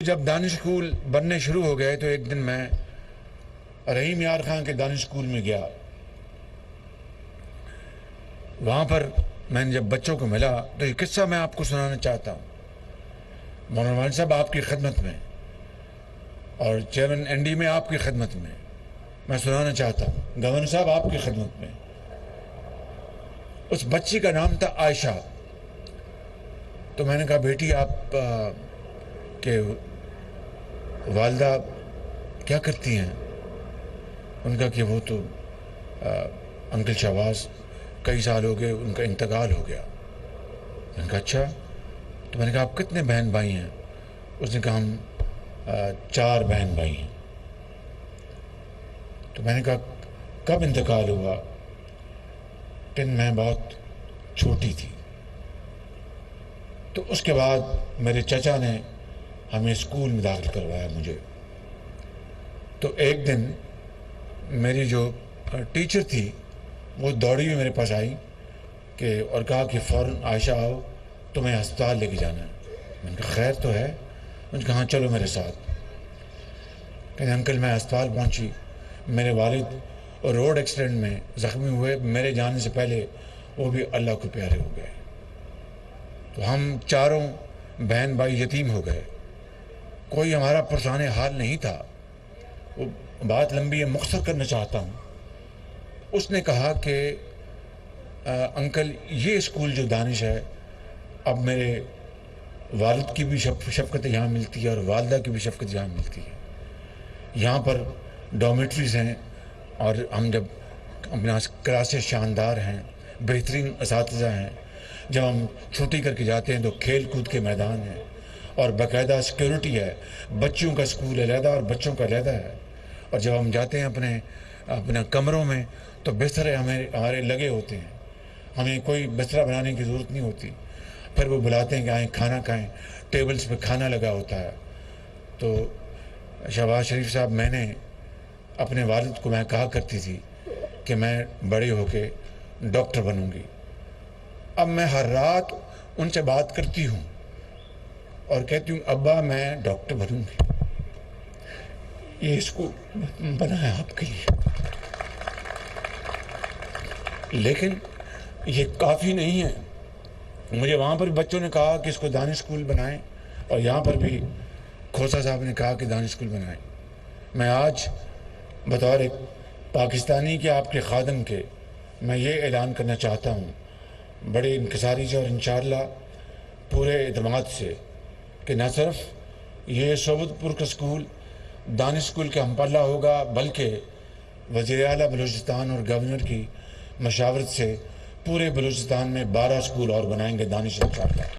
جب دانش اسکول بننے شروع ہو گئے تو ایک دن میں رحیم یار خان کے دانش اسکول میں گیا. وہاں پر میں نے جب بچوں کو ملا تو یہ قصہ میں آپ کو سنانا چاہتا ہوں. مولانا والد صاحب آپ کی خدمت میں اور چیئرمین این ڈی میں آپ کی خدمت میں سنانا چاہتا ہوں. گورنر صاحب آپ کی خدمت میں. اس بچی کا نام تھا عائشہ. تو میں نے کہا بیٹی آپ کے والدہ کیا کرتی ہیں؟ ان کا کہ وہ تو انکل شہباز کئی سال ہو گئے ان کا انتقال ہو گیا. میں نے کہا اچھا. تو میں نے کہا آپ کتنے بہن بھائی ہیں؟ اس نے کہا ہم 4 بہن بھائی ہیں. تو میں نے کہا کب انتقال ہوا؟ کہ میں بہت چھوٹی تھی. تو اس کے بعد میرے چچا نے ہمیں اسکول میں داخل کروایا مجھے. تو ایک دن میری جو ٹیچر تھی وہ دوڑی ہوئی میرے پاس آئی اور کہا کہ فوراً عائشہ آؤ تمہیں ہسپتال لے کے جانا ہے. میں نے کہا خیر تو ہے؟ میں نے کہا ہاں چلو میرے ساتھ. کہتے انکل میں ہسپتال پہنچی. میرے والد روڈ ایکسیڈنٹ میں زخمی ہوئے. میرے جانے سے پہلے وہ بھی اللہ کو پیارے ہو گئے. تو ہم 4 بہن بھائی یتیم ہو گئے. کوئی ہمارا پرسان حال نہیں تھا. وہ بات لمبی ہے، مختصر کرنا چاہتا ہوں. اس نے کہا کہ انکل یہ اسکول جو دانش ہے، اب میرے والد کی بھی شفقت یہاں ملتی ہے اور والدہ کی بھی شفقت یہاں ملتی ہے. یہاں پر ڈومیٹریز ہیں اور ہم جب اپنا کلاسز شاندار ہیں، بہترین اساتذہ ہیں. جب ہم چھٹی کر کے جاتے ہیں تو کھیل کود کے میدان ہیں اور باقاعدہ سیکیورٹی ہے. بچیوں کا اسکول علیحدہ اور بچوں کا علیحدہ ہے. اور جب ہم جاتے ہیں اپنے کمروں میں تو بستر ہمارے لگے ہوتے ہیں. ہمیں کوئی بستر بنانے کی ضرورت نہیں ہوتی. پھر وہ بلاتے ہیں کہ آئیں کھانا کھائیں. ٹیبلز پہ کھانا لگا ہوتا ہے. تو شہباز شریف صاحب، میں نے اپنے والد کو میں کہا کرتی تھی کہ میں بڑے ہو کے ڈاکٹر بنوں گی. اب میں ہر رات ان سے بات کرتی ہوں اور کہتی ہوں ابا میں ڈاکٹر بنوں گی. یہ اسکول بنا ہے آپ کے لیے، لیکن یہ کافی نہیں ہے. مجھے وہاں پر بچوں نے کہا کہ اس کو دانش اسکول بنائیں اور یہاں پر بھی کھوسا صاحب نے کہا کہ دانش اسکول بنائیں. میں آج بطور ایک پاکستانی کے آپ کے خادم کے میں یہ اعلان کرنا چاہتا ہوں بڑے انکساری سے اور انشاءاللہ پورے اعتماد سے کہ نہ صرف یہ صوبت پور کا اسکول دانش اسکول کے ہم پلہ ہوگا، بلکہ وزیر اعلیٰ بلوچستان اور گورنر کی مشاورت سے پورے بلوچستان میں 12 اسکول اور بنائیں گے دانش انشاءاللہ.